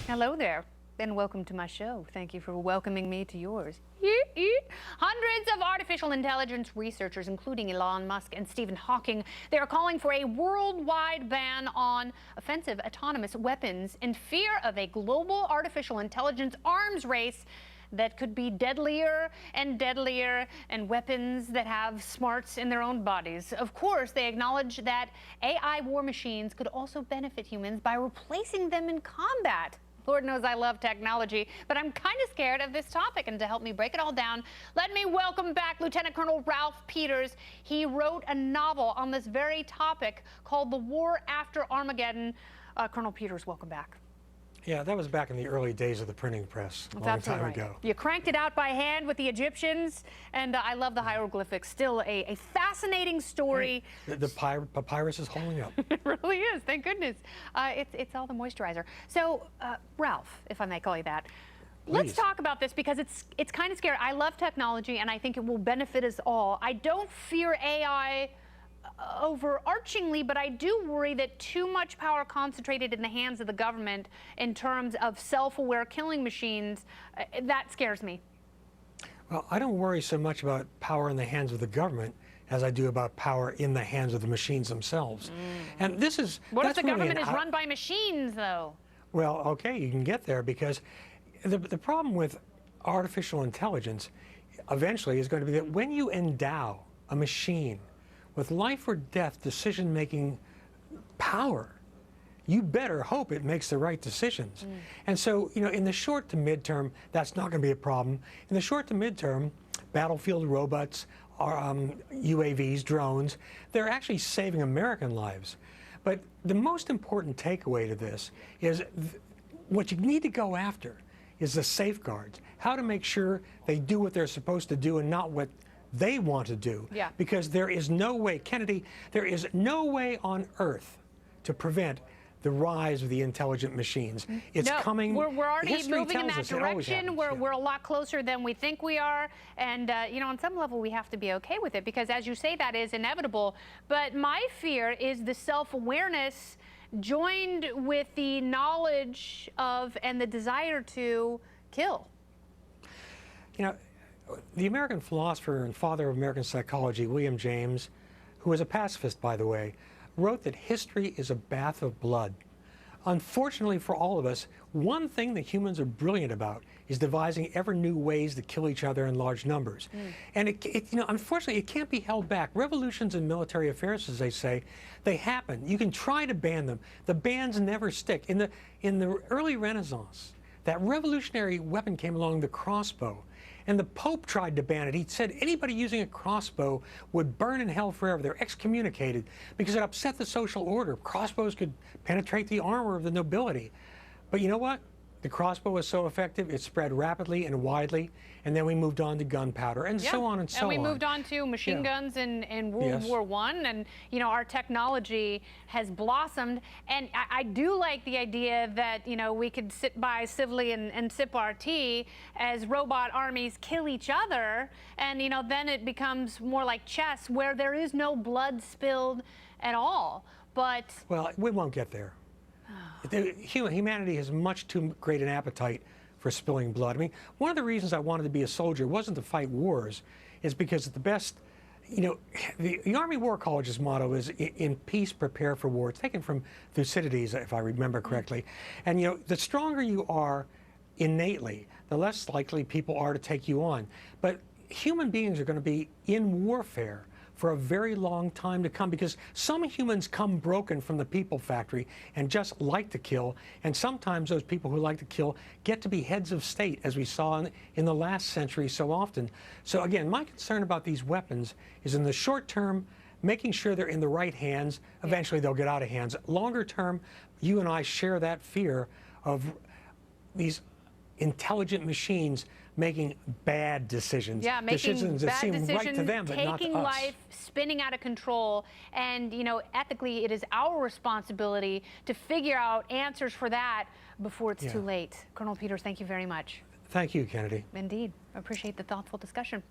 Hello there, and welcome to my show. Thank you for welcoming me to yours. Hundreds of artificial intelligence researchers, including Elon Musk and Stephen Hawking, they are calling for a worldwide ban on offensive autonomous weapons in fear of a global artificial intelligence arms race that could be deadlier and deadlier, and weapons that have smarts in their own bodies. Of course, they acknowledge that AI war machines could also benefit humans by replacing them in combat. Lord knows I love technology, but I'm kind of scared of this topic. And to help me break it all down, let me welcome back Lieutenant Colonel Ralph Peters. He wrote a novel on this very topic called The War After Armageddon. Colonel Peters, welcome back. Yeah, that was back in the early days of the printing press, a long time ago. You cranked it out by hand with the Egyptians, and I love the hieroglyphics. Still a fascinating story. The papyrus is holding up. It really is, thank goodness. It's all the moisturizer. So, Ralph, if I may call you that, let's talk about this because it's kind of scary. I love technology, and I think it will benefit us all. I don't fear AI overarchingly, but I do worry that too much power concentrated in the hands of the government in terms of self-aware killing machines, that scares me. Well, I don't worry so much about power in the hands of the government as I do about power in the hands of the machines themselves. And this is... What if the government is run by machines, though? Well, okay, you can get there because the problem with artificial intelligence eventually is going to be that when you endow a machine with life or death decision-making power, you better hope it makes the right decisions. And so, you know, in the short to midterm, that's not going to be a problem. In the short to midterm, battlefield robots, UAVs, drones, they're actually saving American lives. But the most important takeaway to this is what you need to go after is the safeguards, how to make sure they do what they're supposed to do and not what they want to do. Yeah. Because there is no way, Kennedy, there is no way on earth to prevent the rise of the intelligent machines. It's coming. We're already moving in that direction. We're a lot closer than we think we are. And, you know, on some level, we have to be okay with it because, as you say, that is inevitable. But my fear is the self-awareness joined with the knowledge of and the desire to kill. You know, the American philosopher and father of American psychology, William James, who was a pacifist, by the way, wrote that history is a bath of blood. Unfortunately for all of us, one thing that humans are brilliant about is devising ever new ways to kill each other in large numbers. And you know, unfortunately, it can't be held back. Revolutions in military affairs, as they say, they happen. You can try to ban them. The bans never stick. In the early Renaissance, that revolutionary weapon came along, the crossbow. And the Pope tried to ban it. He said anybody using a crossbow would burn in hell forever. They're excommunicated because it upset the social order. Crossbows could penetrate the armor of the nobility. But you know what? The crossbow was so effective, it spread rapidly and widely, and then we moved on to gunpowder, and so on and so on. And we moved on to machine guns in World War I, and, you know, our technology has blossomed. And I do like the idea that, you know, we could sit by civilly and sip our tea as robot armies kill each other, and, you know, then it becomes more like chess, where there is no blood spilled at all. But... Well, we won't get there. Humanity has much too great an appetite for spilling blood. I mean, one of the reasons I wanted to be a soldier wasn't to fight wars, is because the best, you know, the Army War College's motto is "In peace, prepare for war." It's taken from Thucydides, if I remember correctly. And, you know, the stronger you are innately, the less likely people are to take you on. But human beings are going to be in warfare for a very long time to come, because some humans come broken from the people factory and just like to kill, and sometimes those people who like to kill get to be heads of state, as we saw in the last century so often. So again, my concern about these weapons is in the short term, making sure they're in the right hands. Eventually they'll get out of hands. Longer term, you and I share that fear of these intelligent machines making bad decisions. Yeah, making decisions that seem right to them, but not to us. Taking life, spinning out of control, and, you know, ethically, it is our responsibility to figure out answers for that before it's too late. Colonel Peters, thank you very much. Thank you, Kennedy. Indeed. I appreciate the thoughtful discussion.